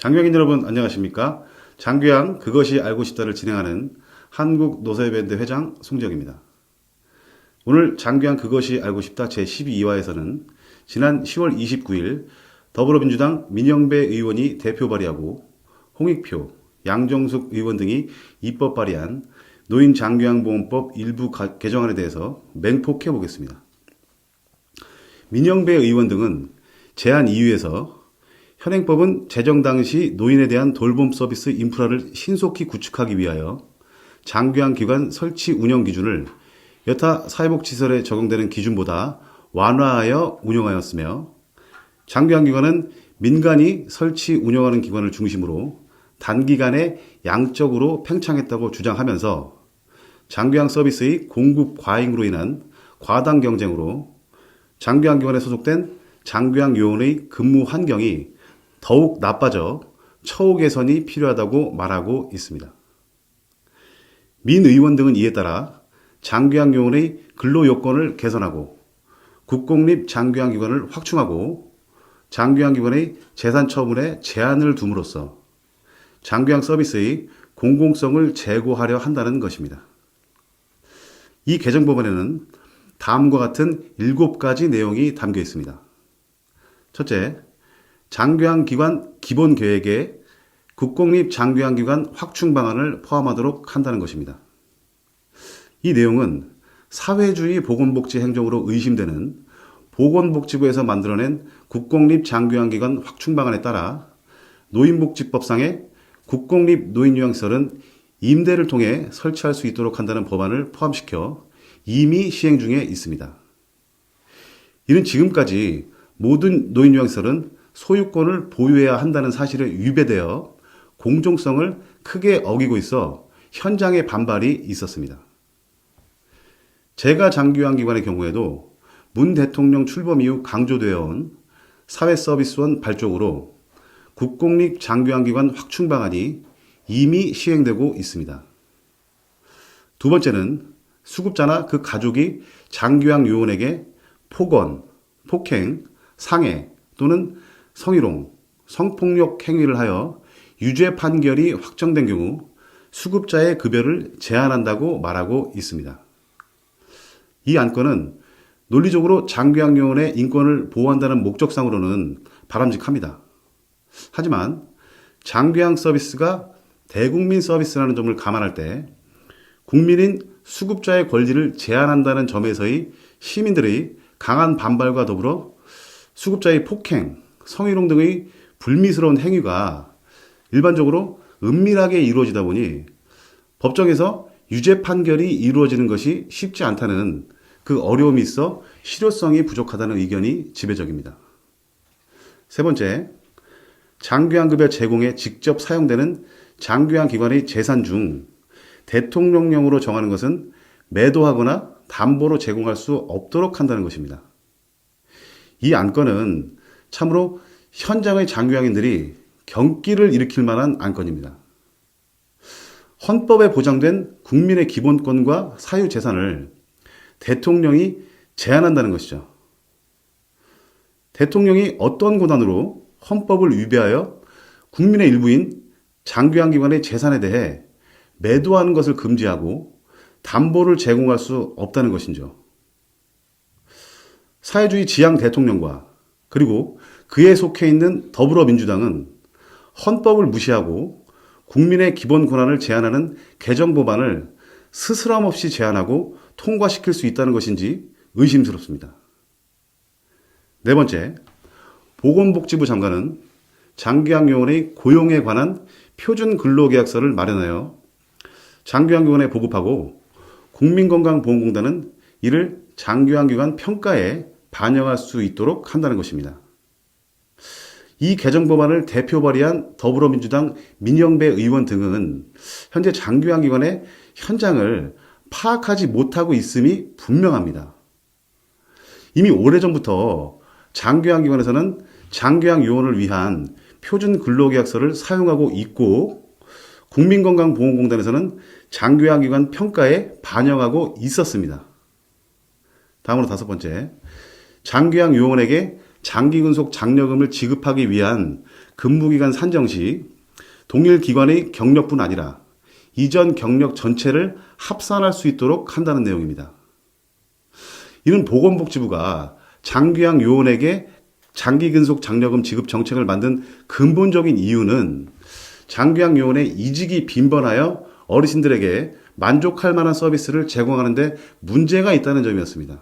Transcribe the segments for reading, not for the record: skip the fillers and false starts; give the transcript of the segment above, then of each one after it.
장교인 여러분 안녕하십니까? 장교양 그것이 알고 싶다를 진행하는 한국노사협연대 회장 송지혁입니다. 오늘 장교양 그것이 알고 싶다 제12화에서는 지난 10월 29일 더불어민주당 민영배 의원이 대표 발의하고 홍익표, 양정숙 의원 등이 입법 발의한 노인장교양보험법 일부 개정안에 대해서 맹폭해 보겠습니다. 민영배 의원 등은 제안 2위에서 현행법은 제정 당시 노인에 대한 돌봄 서비스 인프라를 신속히 구축하기 위하여 장교양기관 설치 운영 기준을 여타 사회복지시설에 적용되는 기준보다 완화하여 운영하였으며 장교양기관은 민간이 설치 운영하는 기관을 중심으로 단기간에 양적으로 팽창했다고 주장하면서 장교양 서비스의 공급 과잉으로 인한 과당 경쟁으로 장교양기관에 소속된 장교양 요원의 근무 환경이 더욱 나빠져 처우 개선이 필요하다고 말하고 있습니다. 민 의원 등은 이에 따라 장교양 요원의 근로 요건을 개선하고 국공립 장교양기관을 확충하고 장교양기관의 재산 처분에 제한을 둠으로써 장교양 서비스의 공공성을 제고하려 한다는 것입니다. 이 개정법안에는 다음과 같은 7가지 내용이 담겨 있습니다. 첫째, 장교양기관 기본계획에 국공립 장교양기관 확충 방안을 포함하도록 한다는 것입니다. 이 내용은 사회주의 보건복지 행정으로 의심되는 보건복지부에서 만들어낸 국공립 장교양기관 확충 방안에 따라 노인복지법상의 국공립 노인요양시설은 임대를 통해 설치할 수 있도록 한다는 법안을 포함시켜 이미 시행 중에 있습니다. 이는 지금까지 모든 노인요양시설은 소유권을 보유해야 한다는 사실에 위배되어 공정성을 크게 어기고 있어 현장의 반발이 있었습니다. 제가 장교양기관의 경우에도 문 대통령 출범 이후 강조되어 온 사회서비스원 발족으로 국공립 장교양기관 확충 방안이 이미 시행되고 있습니다. 두 번째는 수급자나 그 가족이 장교양 요원에게 폭언, 폭행, 상해 또는 성희롱, 성폭력 행위를 하여 유죄 판결이 확정된 경우 수급자의 급여를 제한한다고 말하고 있습니다. 이 안건은 논리적으로 장교양 요원의 인권을 보호한다는 목적상으로는 바람직합니다. 하지만 장교양 서비스가 대국민 서비스라는 점을 감안할 때 국민인 수급자의 권리를 제한한다는 점에서의 시민들의 강한 반발과 더불어 수급자의 폭행, 성희롱 등의 불미스러운 행위가 일반적으로 은밀하게 이루어지다 보니 법정에서 유죄 판결이 이루어지는 것이 쉽지 않다는 그 어려움이 있어 실효성이 부족하다는 의견이 지배적입니다. 세 번째, 장교양급여 제공에 직접 사용되는 장교양기관의 재산 중 대통령령으로 정하는 것은 매도하거나 담보로 제공할 수 없도록 한다는 것입니다. 이 안건은 참으로 현장의 장교양인들이 경기를 일으킬 만한 안건입니다. 헌법에 보장된 국민의 기본권과 사유재산을 대통령이 제한한다는 것이죠. 대통령이 어떤 권한으로 헌법을 위배하여 국민의 일부인 장교양기관의 재산에 대해 매도하는 것을 금지하고 담보를 제공할 수 없다는 것인죠. 사회주의 지향 대통령과 그리고 그에 속해 있는 더불어민주당은 헌법을 무시하고 국민의 기본 권한을 제한하는 개정법안을 스스럼 없이 제안하고 통과시킬 수 있다는 것인지 의심스럽습니다. 네 번째, 보건복지부 장관은 장교양 요원의 고용에 관한 표준 근로계약서를 마련하여 장교양 요원에 보급하고 국민건강보험공단은 이를 장교양기관 평가에 반영할 수 있도록 한다는 것입니다. 이 개정법안을 대표 발의한 더불어민주당 민영배 의원 등은 현재 장교양기관의 현장을 파악하지 못하고 있음이 분명합니다. 이미 오래전부터 장교양기관에서는 장교양 요원을 위한 표준 근로계약서를 사용하고 있고 국민건강보험공단에서는 장교양기관 평가에 반영하고 있었습니다. 다음으로 다섯 번째, 장교양 요원에게 장기근속 장려금을 지급하기 위한 근무기간 산정 시 동일 기관의 경력뿐 아니라 이전 경력 전체를 합산할 수 있도록 한다는 내용입니다. 이는 보건복지부가 장기양 요원에게 장기근속 장려금 지급 정책을 만든 근본적인 이유는 장기양 요원의 이직이 빈번하여 어르신들에게 만족할 만한 서비스를 제공하는 데 문제가 있다는 점이었습니다.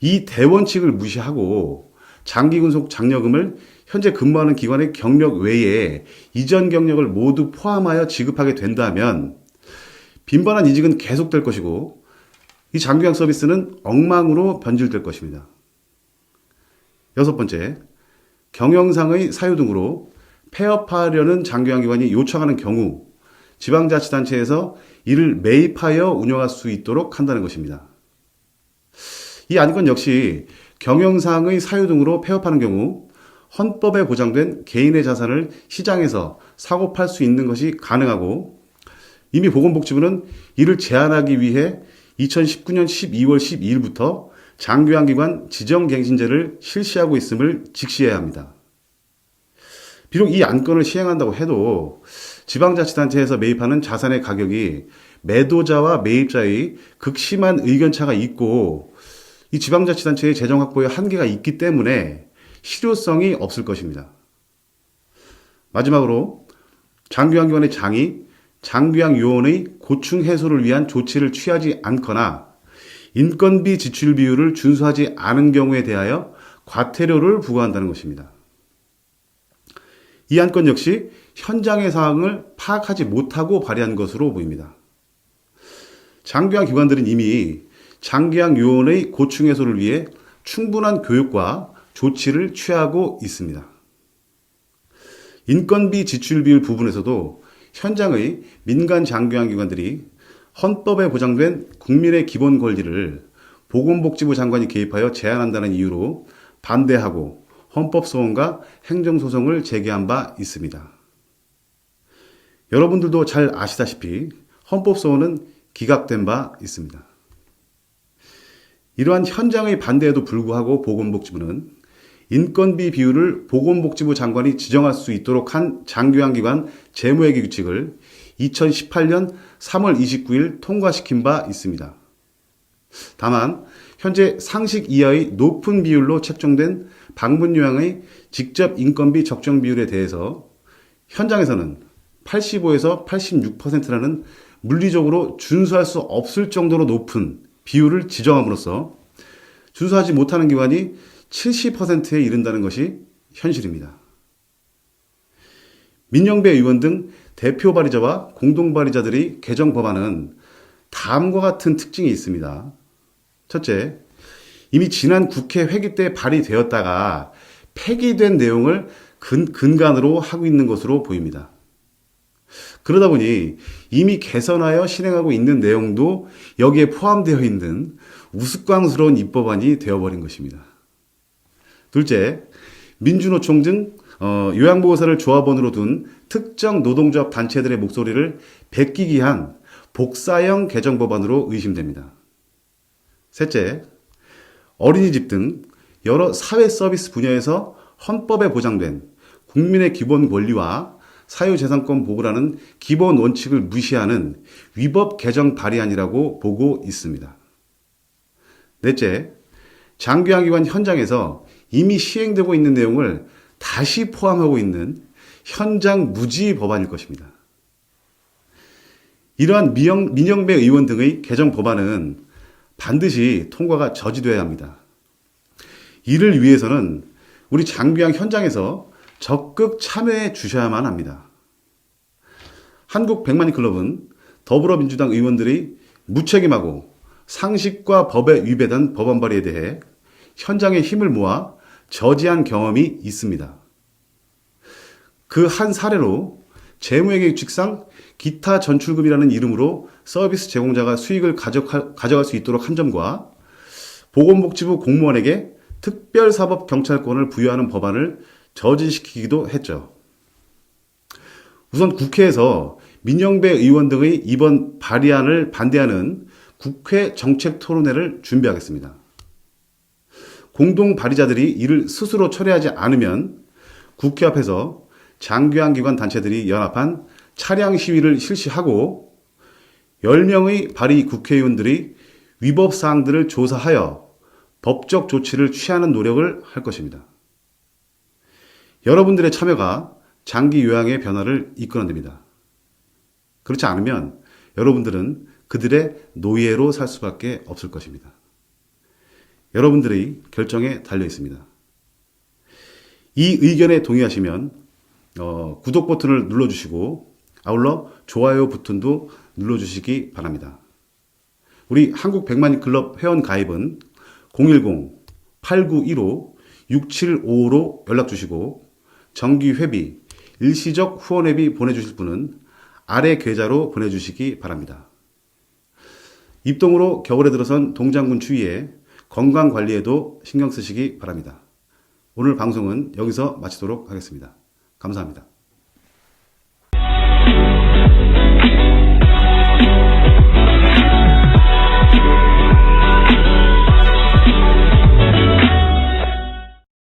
이 대원칙을 무시하고 장기근속 장려금을 현재 근무하는 기관의 경력 외에 이전 경력을 모두 포함하여 지급하게 된다면 빈번한 이직은 계속될 것이고 이 장기양 서비스는 엉망으로 변질될 것입니다. 여섯 번째, 경영상의 사유 등으로 폐업하려는 장기양 기관이 요청하는 경우 지방자치단체에서 이를 매입하여 운영할 수 있도록 한다는 것입니다. 이 안건 역시 경영상의 사유 등으로 폐업하는 경우 헌법에 보장된 개인의 자산을 시장에서 사고 팔 수 있는 것이 가능하고 이미 보건복지부는 이를 제한하기 위해 2019년 12월 12일부터 장기양기관 지정갱신제를 실시하고 있음을 직시해야 합니다. 비록 이 안건을 시행한다고 해도 지방자치단체에서 매입하는 자산의 가격이 매도자와 매입자의 극심한 의견차가 있고 이 지방자치단체의 재정 확보에 한계가 있기 때문에 실효성이 없을 것입니다. 마지막으로 장기양기관의 장이 장기양 요원의 고충 해소를 위한 조치를 취하지 않거나 인건비 지출 비율을 준수하지 않은 경우에 대하여 과태료를 부과한다는 것입니다. 이 안건 역시 현장의 상황을 파악하지 못하고 발의한 것으로 보입니다. 장기양 기관들은 이미 장기양 요원의 고충 해소를 위해 충분한 교육과 조치를 취하고 있습니다. 인건비 지출 비율 부분에서도 현장의 민간 장기양 기관들이 헌법에 보장된 국민의 기본 권리를 보건복지부 장관이 개입하여 제한한다는 이유로 반대하고 헌법소원과 행정소송을 제기한 바 있습니다. 여러분들도 잘 아시다시피 헌법소원은 기각된 바 있습니다. 이러한 현장의 반대에도 불구하고 보건복지부는 인건비 비율을 보건복지부 장관이 지정할 수 있도록 한 장기양기관 재무회계 규칙을 2018년 3월 29일 통과시킨 바 있습니다. 다만 현재 상식 이하의 높은 비율로 책정된 방문 요양의 직접 인건비 적정 비율에 대해서 현장에서는 85에서 86%라는 물리적으로 준수할 수 없을 정도로 높은 비율을 지정함으로써 준수하지 못하는 기관이 70%에 이른다는 것이 현실입니다. 민영배 의원 등 대표 발의자와 공동 발의자들이 개정 법안은 다음과 같은 특징이 있습니다. 첫째, 이미 지난 국회 회기 때 발의되었다가 폐기된 내용을 근간으로 하고 있는 것으로 보입니다. 그러다 보니 이미 개선하여 실행하고 있는 내용도 여기에 포함되어 있는 우스꽝스러운 입법안이 되어버린 것입니다. 둘째, 민주노총 등 요양보호사를 조합원으로 둔 특정 노동조합 단체들의 목소리를 베끼기 위한 복사형 개정법안으로 의심됩니다. 셋째, 어린이집 등 여러 사회 서비스 분야에서 헌법에 보장된 국민의 기본 권리와 사유재산권 보호라는 기본 원칙을 무시하는 위법 개정 발의안이라고 보고 있습니다. 넷째, 장기양기관 현장에서 이미 시행되고 있는 내용을 다시 포함하고 있는 현장 무지 법안일 것입니다. 이러한 민영배 의원 등의 개정 법안은 반드시 통과가 저지돼야 합니다. 이를 위해서는 우리 장기양 현장에서 적극 참여해 주셔야만 합니다. 한국 백만인 클럽은 더불어민주당 의원들이 무책임하고 상식과 법에 위배된 법안 발의에 대해 현장의 힘을 모아 저지한 경험이 있습니다. 그 한 사례로 재무회계 규칙상 기타 전출금이라는 이름으로 서비스 제공자가 수익을 가져갈 수 있도록 한 점과 보건복지부 공무원에게 특별사법경찰권을 부여하는 법안을 저지시키기도 했죠. 우선 국회에서 민영배 의원 등의 이번 발의안을 반대하는 국회 정책토론회를 준비하겠습니다. 공동 발의자들이 이를 스스로 철회하지 않으면 국회 앞에서 장교양 기관 단체들이 연합한 차량 시위를 실시하고 10명의 발의 국회의원들이 위법 사항들을 조사하여 법적 조치를 취하는 노력을 할 것입니다. 여러분들의 참여가 장기 요양의 변화를 이끌어냅니다. 그렇지 않으면 여러분들은 그들의 노예로 살 수밖에 없을 것입니다. 여러분들의 결정에 달려 있습니다. 이 의견에 동의하시면 구독 버튼을 눌러주시고 아울러 좋아요 버튼도 눌러주시기 바랍니다. 우리 한국 백만 클럽 회원 가입은 010-8915-6755로 연락주시고 정기 회비, 일시적 후원회비 보내주실 분은 아래 계좌로 보내주시기 바랍니다. 입동으로 겨울에 들어선 동장군 추위에 건강관리에도 신경 쓰시기 바랍니다. 오늘 방송은 여기서 마치도록 하겠습니다. 감사합니다.